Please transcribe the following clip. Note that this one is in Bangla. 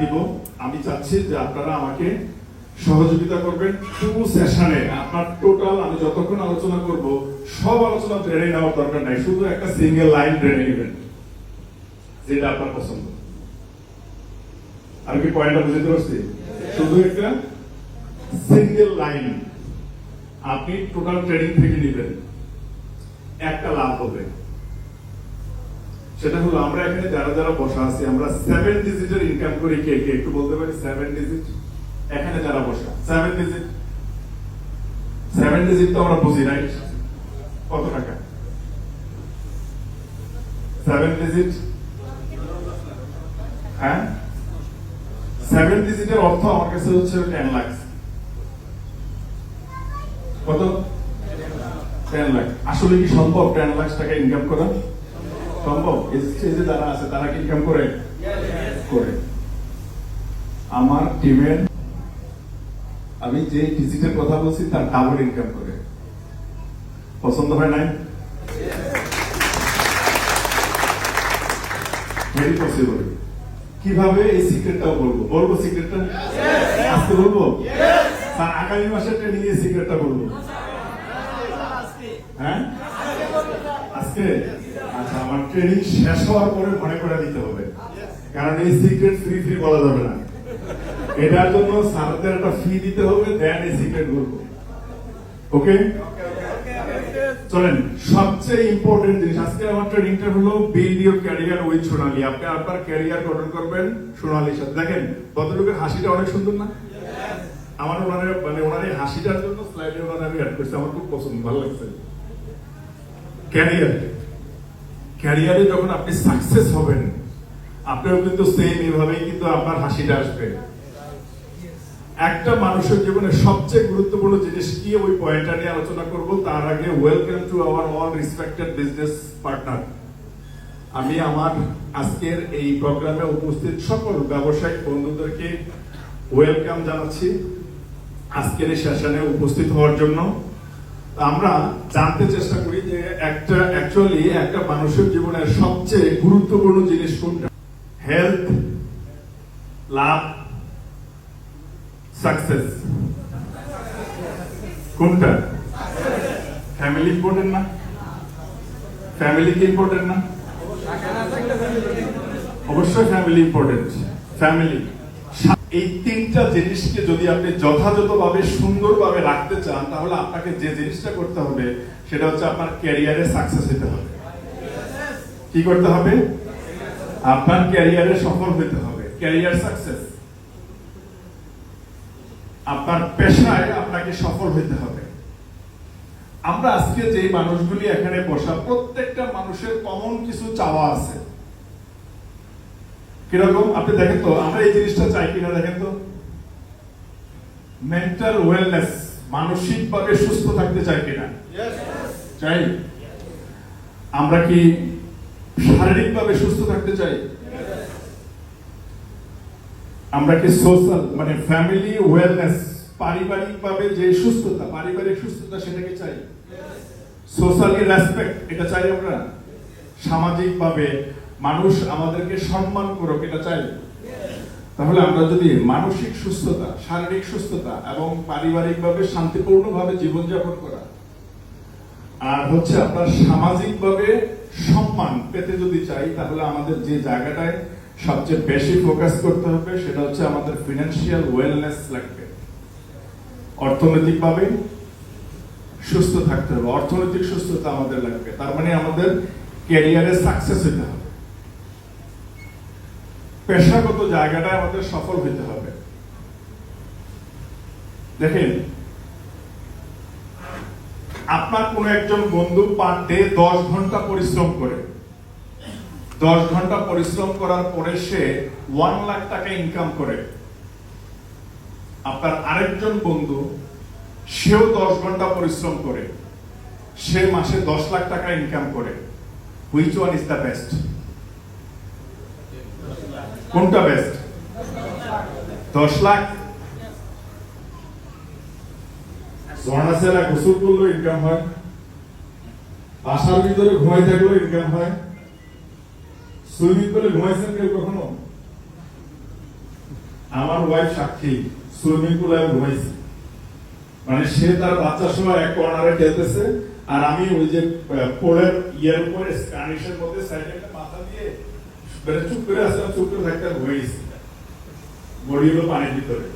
দিব। আমি চাচ্ছি যে আপনারা আমাকে সহযোগিতা করবেন। পুরো সেশনে আপনার টোটাল আমি যতক্ষণ আলোচনা করব সব আলোচনা ট্রেনে নেওয়ার দরকার নাই, শুধু একটা সিঙ্গেল লাইন ট্রেনে নেবেন যেটা আপনার পছন্দ। আমি কি পয়েন্টটা বুঝতে পারছি? শুধু একটা সিঙ্গেল লাইন আপনি টোটাল ট্রেনিং থেকে নেবেন, একটা লাভ হবে। সেটা হলো আমরা এখানে যারা যারা বসা আছি আমরা 7 ডিজিটের ইনকাম করি। কে কে একটু বলতে পারি 7 ডিজিট? এখানে যারা বসা 7 ডিজিট, 7 ডিজিট তো আমরা বুঝি নাই কত টাকা? 7 ডিজিট, হ্যাঁ 7 ডিজিটের অর্থ আমার কাছে হচ্ছে 10 লাখ। কত? 10 লাখ। আসলে কি সম্ভব 10 লাখ টাকা ইনকাম করা? সম্ভব? এই যে যারা আছে তারা কি ইনকাম করে? করে। আমার টিমের আমি যে ডিজিটের কথা বলছি তার ডাবল ইনকাম করে। পছন্দ হয় নাই? Very possible. কিভাবে এই সিক্রেটটাও বলবো? বলবো সিক্রেটটা আজকে বলবো? স্যার আগামী মাসের ট্রেনিং এর সিক্রেটটা বলবো। হ্যাঁ আজকে? আচ্ছা, আমার ট্রেনিং শেষ হওয়ার পরে মনে করে দিতে হবে, কারণ এই সিক্রেট ফ্রি ফ্রি বলা যাবে না। এটার জন্য স্যারদের একটা ফি দিতে হবে, দেন এই সিক্রেট বলবো। ওকে, চলেন। সবচেয়ে ইম্পর্টেন্ট জিনিস আজকে আমার ট্রেনিংটা হলো বিল্ড ইউর ক্যারিয়ার উইথ সোনালী। আপনি আপনার ক্যারিয়ার গঠন করবেন সোনালীর সাথে। দেখেন ভদ্রলোকের হাসিটা অনেক সুন্দর না? আমার ওনার এই হাসিটার জন্য স্লাইডে ওনার আমি অ্যাড করছি, আমার খুব পছন্দ, ভালো লাগছে। ক্যারিয়ারে যখন আপনি সাকসেস হবেন আপনিও কিন্তু সেম এভাবেই কিন্তু আপনার হাসিটা আসবে। একটা মানুষের জীবনে সবচেয়ে গুরুত্বপূর্ণ জিনিস কি, ওই পয়েন্টটা নিয়ে আলোচনা করব। তার আগে welcome to our all respected business partner. আমি আমার আজকের এই প্রোগ্রামে উপস্থিত সকল ব্যবসায়িক বন্ধুদেরকে ওয়েলকাম জানাচ্ছি আজকের এই সেশনে উপস্থিত হওয়ার জন্য। আমরা জানতে চেষ্টা করি যে একটা মানুষের জীবনের সবচেয়ে গুরুত্বপূর্ণ জিনিস কোনটা? হেলথ, লাভ, সাকসেস। কোনটা? ফ্যামিলি ইম্পর্টেন্ট না? ফ্যামিলি কি ইম্পর্টেন্ট না? অবশ্যই ফ্যামিলি ইম্পর্টেন্ট। ফ্যামিলি, এই তিনটা জিনিসকে যদি আপনি যথাযথভাবে সুন্দরভাবে রাখতে চান তাহলে আপনাকে যে জিনিসটা করতে হবে সেটা হচ্ছে আপনার ক্যারিয়ারে সাকসেস হতে হবে। কি করতে হবে? আপনার ক্যারিয়ারে সফল হতে হবে। Career success. আপনার পেশায় আপনাকে সফল হতে হবে। আমরা আজকে যে মানুষগুলি এখানে বসা প্রত্যেকটা মানুষের কমন কিছু চাওয়া আছে। কিরকম? আপনি দেখেন তো আমরা এই জিনিসটা চাই কিনা, দেখেন তো। মেন্টাল ওয়েলনেস, মানসিকভাবে সুস্থ থাকতে চাই কিনা? চাই। আমরা কি শারীরিকভাবে সুস্থ থাকতে চাই? আমরা কি সোশ্যাল মানে ফ্যামিলি ওয়েলনেস, পারিবারিকভাবে যে সুস্থতা, পারিবারিক সুস্থতা সেটাকে চাই? সোশ্যালি রেসপেক্ট, এটা চাই আমরা? সামাজিকভাবে মানুষ আমাদেরকে সম্মান করুক, এটা চাই? তাহলে আমরা যদি মানসিক সুস্থতা, শারীরিক সুস্থতা এবং পারিবারিকভাবে শান্তিপূর্ণভাবে জীবনযাপন করা আর হচ্ছে আপনার সামাজিকভাবে সম্মান পেতে যদি চাই তাহলে আমাদের যে জায়গাটায় সবচেয়ে বেশি ফোকাস করতে হবে সেটা হচ্ছে আমাদের ফিনান্সিয়াল ওয়েলনেস লাগবে। অর্থনৈতিকভাবে সুস্থ থাকতে হবে, অর্থনৈতিক সুস্থতা আমাদের লাগবে। তার মানে আমাদের ক্যারিয়ারে সাকসেস হতে হবে, পেশাগত জায়গাটায় আমাদের সফল হতে হবে। দেখেন, আপনার কোন একজন বন্ধু পার ডে 10 ঘন্টা পরিশ্রম করে, 10 ঘন্টা পরিশ্রম করার পরে সে 1 লাখ টাকা ইনকাম করে। আপনার আরেকজন বন্ধু সেও 10 ঘন্টা পরিশ্রম করে, সে মাসে 10 লাখ টাকা ইনকাম করে। Which one is the best? কোনটা বেস্ট? 10 লাখ। জর্নাসেরা গোসল করলেও ইনকাম হয়, বাসার ভিতরে ঘুমাই থাকলেও ইনকাম হয়। সুইমিং পুলে ঘুমাইছেন কেউ কখনো? আমার ওয়াইফ সাক্ষী সুইমিং পুলে আমি ঘুমাইছি, মানে সে তার বাচ্চা সহ এক কর্নারে খেলতেছে আর আমি ওই যে পোলের ইয়ের উপরে স্প্যানিশের মধ্যে সাইডে মাথা দিয়ে চুপ করে আসলাম, চুপ করে থাকতে ঘুমিয়ে গেছি, বডি হলো পানির ভিতরে।